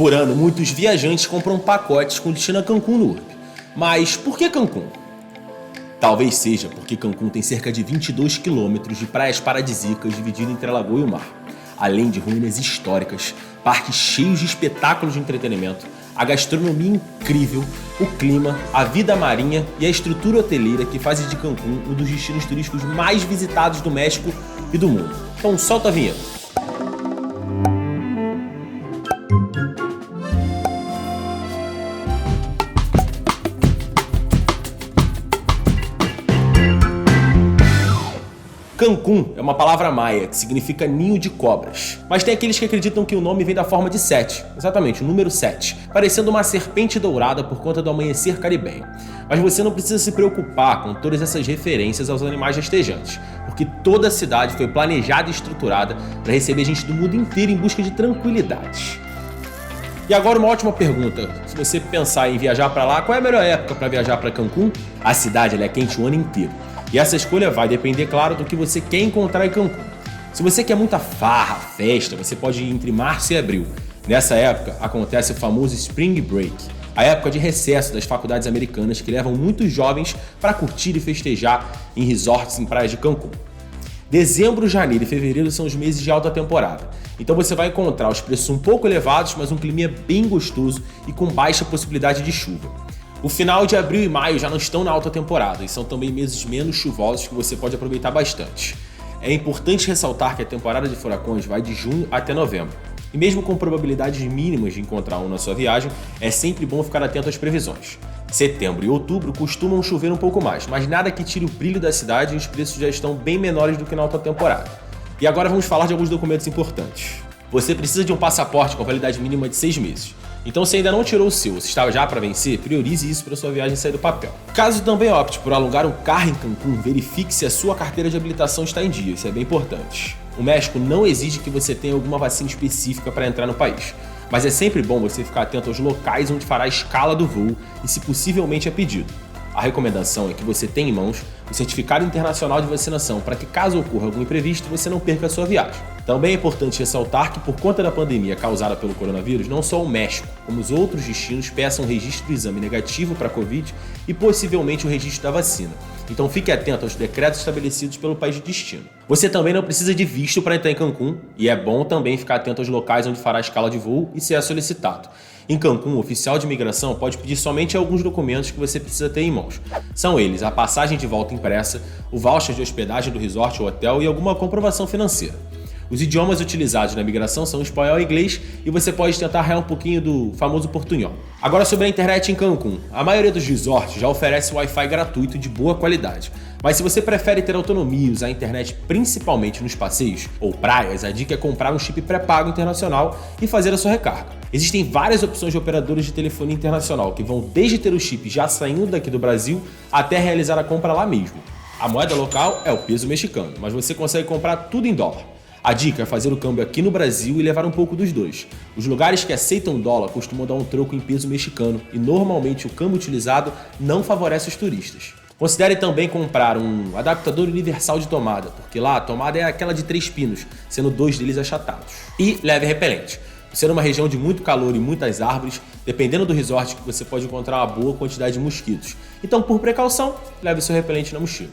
Por ano, muitos viajantes compram pacotes com destino a Cancún no URB. Mas por que Cancún? Talvez seja porque Cancún tem cerca de 22 quilômetros de praias paradisíacas divididas entre a lagoa e o mar, além de ruínas históricas, parques cheios de espetáculos de entretenimento, a gastronomia incrível, o clima, a vida marinha e a estrutura hoteleira que fazem de Cancún um dos destinos turísticos mais visitados do México e do mundo. Então solta a vinheta. Cancún é uma palavra maia que significa ninho de cobras, mas tem aqueles que acreditam que o nome vem da forma de 7, exatamente, o número 7, parecendo uma serpente dourada por conta do amanhecer caribenho. Mas você não precisa se preocupar com todas essas referências aos animais rastejantes, porque toda a cidade foi planejada e estruturada para receber gente do mundo inteiro em busca de tranquilidade. E agora uma ótima pergunta, se você pensar em viajar para lá, qual é a melhor época para viajar para Cancún? A cidade ela é quente o ano inteiro. E essa escolha vai depender, claro, do que você quer encontrar em Cancún. Se você quer muita farra, festa, você pode ir entre março e abril. Nessa época, acontece o famoso Spring Break, a época de recesso das faculdades americanas que levam muitos jovens para curtir e festejar em resorts em praias de Cancún. Dezembro, janeiro e fevereiro são os meses de alta temporada. Então você vai encontrar os preços um pouco elevados, mas um clima bem gostoso e com baixa possibilidade de chuva. O final de abril e maio já não estão na alta temporada e são também meses menos chuvosos que você pode aproveitar bastante. É importante ressaltar que a temporada de furacões vai de junho até novembro. E mesmo com probabilidades mínimas de encontrar um na sua viagem, é sempre bom ficar atento às previsões. Setembro e outubro costumam chover um pouco mais, mas nada que tire o brilho da cidade e os preços já estão bem menores do que na alta temporada. E agora vamos falar de alguns documentos importantes. Você precisa de um passaporte com validade mínima de 6 meses. Então, se ainda não tirou o seu, se está já para vencer, priorize isso para sua viagem sair do papel. Caso também opte por alugar um carro em Cancún, verifique se a sua carteira de habilitação está em dia, isso é bem importante. O México não exige que você tenha alguma vacina específica para entrar no país, mas é sempre bom você ficar atento aos locais onde fará a escala do voo e se possivelmente é pedido. A recomendação é que você tenha em mãos o certificado internacional de vacinação para que, caso ocorra algum imprevisto, você não perca a sua viagem. Também é importante ressaltar que, por conta da pandemia causada pelo coronavírus, não só o México, como os outros destinos peçam registro do exame negativo para a Covid e possivelmente o registro da vacina. Então fique atento aos decretos estabelecidos pelo país de destino. Você também não precisa de visto para entrar em Cancún e é bom também ficar atento aos locais onde fará a escala de voo e se é solicitado. Em Cancún, o oficial de imigração pode pedir somente alguns documentos que você precisa ter em mãos. São eles a passagem de volta impressa, o voucher de hospedagem do resort ou hotel e alguma comprovação financeira. Os idiomas utilizados na migração são espanhol e inglês e você pode tentar arranhar um pouquinho do famoso portunhol. Agora sobre a internet em Cancún. A maioria dos resorts já oferece Wi-Fi gratuito de boa qualidade. Mas se você prefere ter autonomia e usar a internet principalmente nos passeios ou praias, a dica é comprar um chip pré-pago internacional e fazer a sua recarga. Existem várias opções de operadores de telefonia internacional que vão desde ter o chip já saindo daqui do Brasil até realizar a compra lá mesmo. A moeda local é o peso mexicano, mas você consegue comprar tudo em dólar. A dica é fazer o câmbio aqui no Brasil e levar um pouco dos dois. Os lugares que aceitam dólar costumam dar um troco em peso mexicano e normalmente o câmbio utilizado não favorece os turistas. Considere também comprar um adaptador universal de tomada, porque lá a tomada é aquela de 3 pinos, sendo 2 deles achatados. E leve repelente. Ser uma região de muito calor e muitas árvores, dependendo do resort, que você pode encontrar uma boa quantidade de mosquitos. Então, por precaução, leve seu repelente na mochila.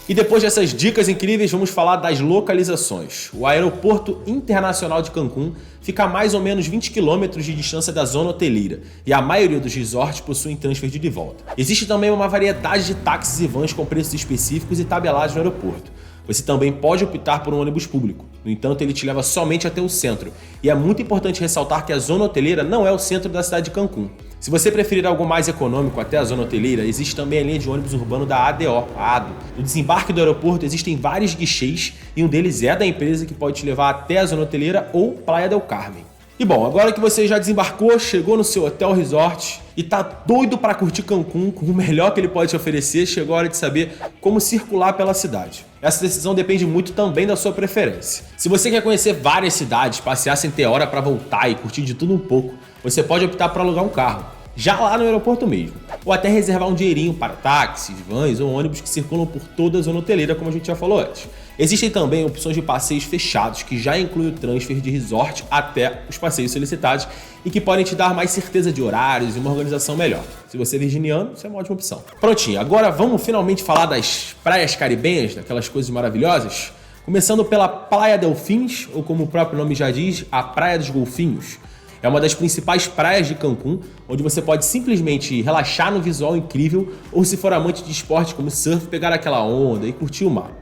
E depois dessas dicas incríveis, vamos falar das localizações. O Aeroporto Internacional de Cancún fica a mais ou menos 20 km de distância da zona hoteleira e a maioria dos resorts possuem transfer de ida e volta. Existe também uma variedade de táxis e vans com preços específicos e tabelados no aeroporto. Você também pode optar por um ônibus público, no entanto ele te leva somente até o centro, e é muito importante ressaltar que a zona hoteleira não é o centro da cidade de Cancún. Se você preferir algo mais econômico até a zona hoteleira, existe também a linha de ônibus urbano da ADO, a ADO. No desembarque do aeroporto existem vários guichês e um deles é da empresa que pode te levar até a zona hoteleira ou Playa del Carmen. E bom, agora que você já desembarcou, chegou no seu hotel resort e tá doido para curtir Cancún com o melhor que ele pode te oferecer, chegou a hora de saber como circular pela cidade. Essa decisão depende muito também da sua preferência. Se você quer conhecer várias cidades, passear sem ter hora para voltar e curtir de tudo um pouco, você pode optar por alugar um carro, já lá no aeroporto mesmo. ou até reservar um dinheirinho para táxis, vans ou ônibus que circulam por toda a zona hoteleira, como a gente já falou antes. Existem também opções de passeios fechados, que já incluem o transfer de resort até os passeios solicitados e que podem te dar mais certeza de horários e uma organização melhor. Se você é virginiano, isso é uma ótima opção. Prontinho, agora vamos finalmente falar das praias caribenhas, daquelas coisas maravilhosas? Começando pela Praia Delfins, ou como o próprio nome já diz, a Praia dos Golfinhos. É uma das principais praias de Cancún, onde você pode simplesmente relaxar no visual incrível ou, se for amante de esporte como surf, pegar aquela onda e curtir o mar.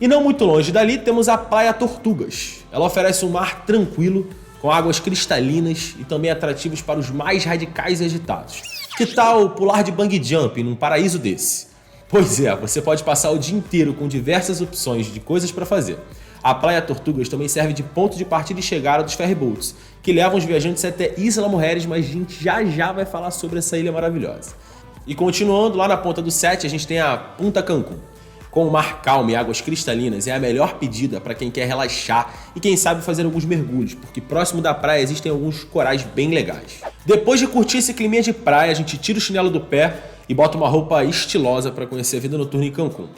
E não muito longe dali temos a Praia Tortugas. Ela oferece um mar tranquilo, com águas cristalinas e também atrativos para os mais radicais e agitados. Que tal pular de bungee jump num paraíso desse? Pois é, você pode passar o dia inteiro com diversas opções de coisas para fazer. A Praia Tortugas também serve de ponto de partida e chegada dos ferryboats, que levam os viajantes até Isla Mujeres, mas a gente já vai falar sobre essa ilha maravilhosa. E continuando, lá na ponta do 7 a gente tem a Punta Cancún. Com o mar calmo e águas cristalinas, é a melhor pedida para quem quer relaxar e quem sabe fazer alguns mergulhos, porque próximo da praia existem alguns corais bem legais. Depois de curtir esse climinha de praia, a gente tira o chinelo do pé e bota uma roupa estilosa para conhecer a vida noturna em Cancún.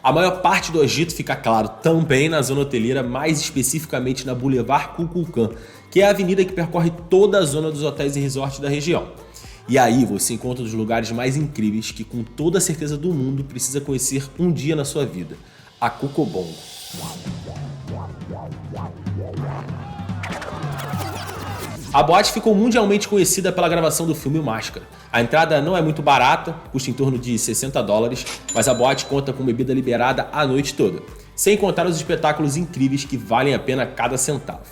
A maior parte do agito fica, claro, também na zona hoteleira, mais especificamente na Boulevard Kukulkan, que é a avenida que percorre toda a zona dos hotéis e resorts da região. E aí você encontra os lugares mais incríveis que, com toda a certeza do mundo, precisa conhecer um dia na sua vida: a Cocobongo. A boate ficou mundialmente conhecida pela gravação do filme Máscara. A entrada não é muito barata, custa em torno de $60, mas a boate conta com bebida liberada a noite toda, sem contar os espetáculos incríveis que valem a pena cada centavo.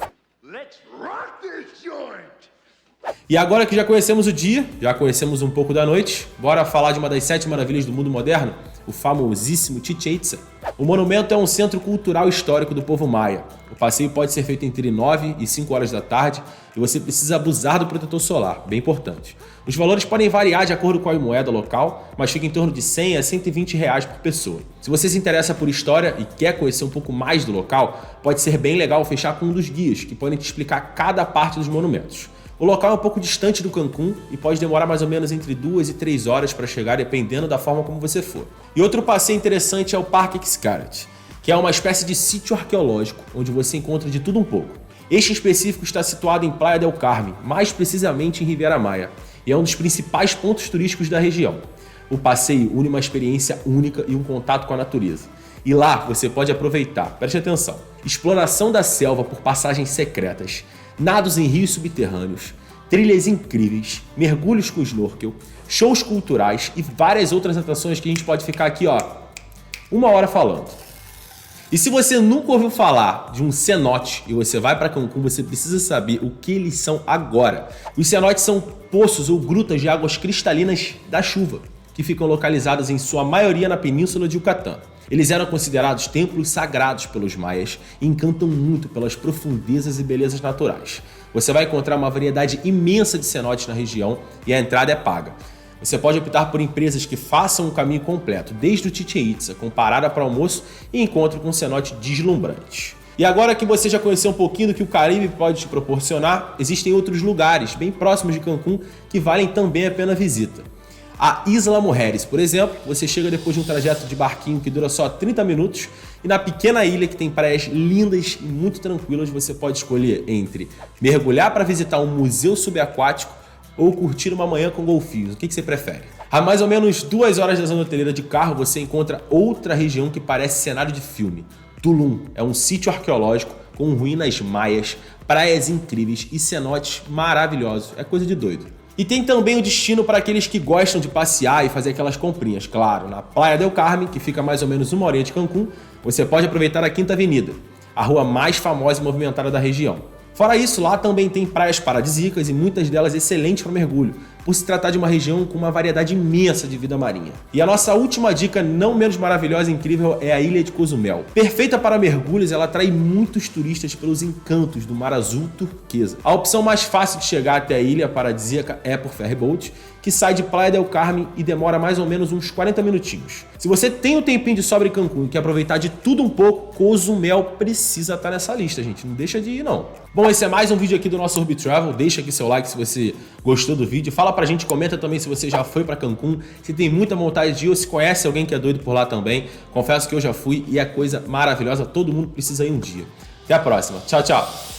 E agora que já conhecemos o dia, já conhecemos um pouco da noite, bora falar de uma das 7 maravilhas do mundo moderno, o famosíssimo Chichén Itzá. O monumento é um centro cultural histórico do povo maia. O passeio pode ser feito entre 9 e 5 horas da tarde e você precisa abusar do protetor solar, bem importante. Os valores podem variar de acordo com a moeda local, mas fica em torno de 100 a 120 reais por pessoa. Se você se interessa por história e quer conhecer um pouco mais do local, pode ser bem legal fechar com um dos guias, que podem te explicar cada parte dos monumentos. O local é um pouco distante do Cancún e pode demorar mais ou menos entre 2 e 3 horas para chegar, dependendo da forma como você for. E outro passeio interessante é o Parque Xcaret, que é uma espécie de sítio arqueológico, onde você encontra de tudo um pouco. Este em específico está situado em Playa del Carmen, mais precisamente em Riviera Maya, e é um dos principais pontos turísticos da região. O passeio une uma experiência única e um contato com a natureza. E lá você pode aproveitar, preste atenção, exploração da selva por passagens secretas, nados em rios subterrâneos, trilhas incríveis, mergulhos com snorkel, shows culturais e várias outras atrações que a gente pode ficar aqui, 1 hora falando. E se você nunca ouviu falar de um cenote e você vai para Cancún, você precisa saber o que eles são agora. Os cenotes são poços ou grutas de águas cristalinas da chuva, que ficam localizados em sua maioria na península de Yucatán. Eles eram considerados templos sagrados pelos maias e encantam muito pelas profundezas e belezas naturais. Você vai encontrar uma variedade imensa de cenotes na região e a entrada é paga. Você pode optar por empresas que façam o caminho completo, desde o Chichén Itzá, com parada para almoço e encontro com cenote deslumbrantes. E agora que você já conheceu um pouquinho do que o Caribe pode te proporcionar, existem outros lugares bem próximos de Cancún que valem também a pena a visita. A Isla Mujeres, por exemplo, você chega depois de um trajeto de barquinho que dura só 30 minutos e na pequena ilha que tem praias lindas e muito tranquilas, você pode escolher entre mergulhar para visitar um museu subaquático ou curtir uma manhã com golfinhos. O que você prefere? A mais ou menos 2 horas da zona hoteleira de carro, você encontra outra região que parece cenário de filme. Tulum é um sítio arqueológico com ruínas maias, praias incríveis e cenotes maravilhosos. É coisa de doido. E tem também o destino para aqueles que gostam de passear e fazer aquelas comprinhas. Claro, na Playa del Carmen, que fica mais ou menos 1 horinha de Cancún, você pode aproveitar a Quinta Avenida, a rua mais famosa e movimentada da região. Fora isso, lá também tem praias paradisíacas e muitas delas excelentes para mergulho, por se tratar de uma região com uma variedade imensa de vida marinha. E a nossa última dica, não menos maravilhosa e incrível, é a Ilha de Cozumel. Perfeita para mergulhos, ela atrai muitos turistas pelos encantos do mar azul turquesa. A opção mais fácil de chegar até a ilha paradisíaca é por ferryboat, que sai de Playa del Carmen e demora mais ou menos uns 40 minutinhos. Se você tem um tempinho de sobra em Cancún e quer aproveitar de tudo um pouco, Cozumel precisa estar nessa lista, gente. Não deixa de ir, não. Bom, esse é mais um vídeo aqui do nosso Urbi Travel. Deixa aqui seu like se você gostou do vídeo. Fala pra gente, comenta também se você já foi pra Cancún, se tem muita vontade de ir ou se conhece alguém que é doido por lá também. Confesso que eu já fui e é coisa maravilhosa. Todo mundo precisa ir um dia. Até a próxima. Tchau, tchau.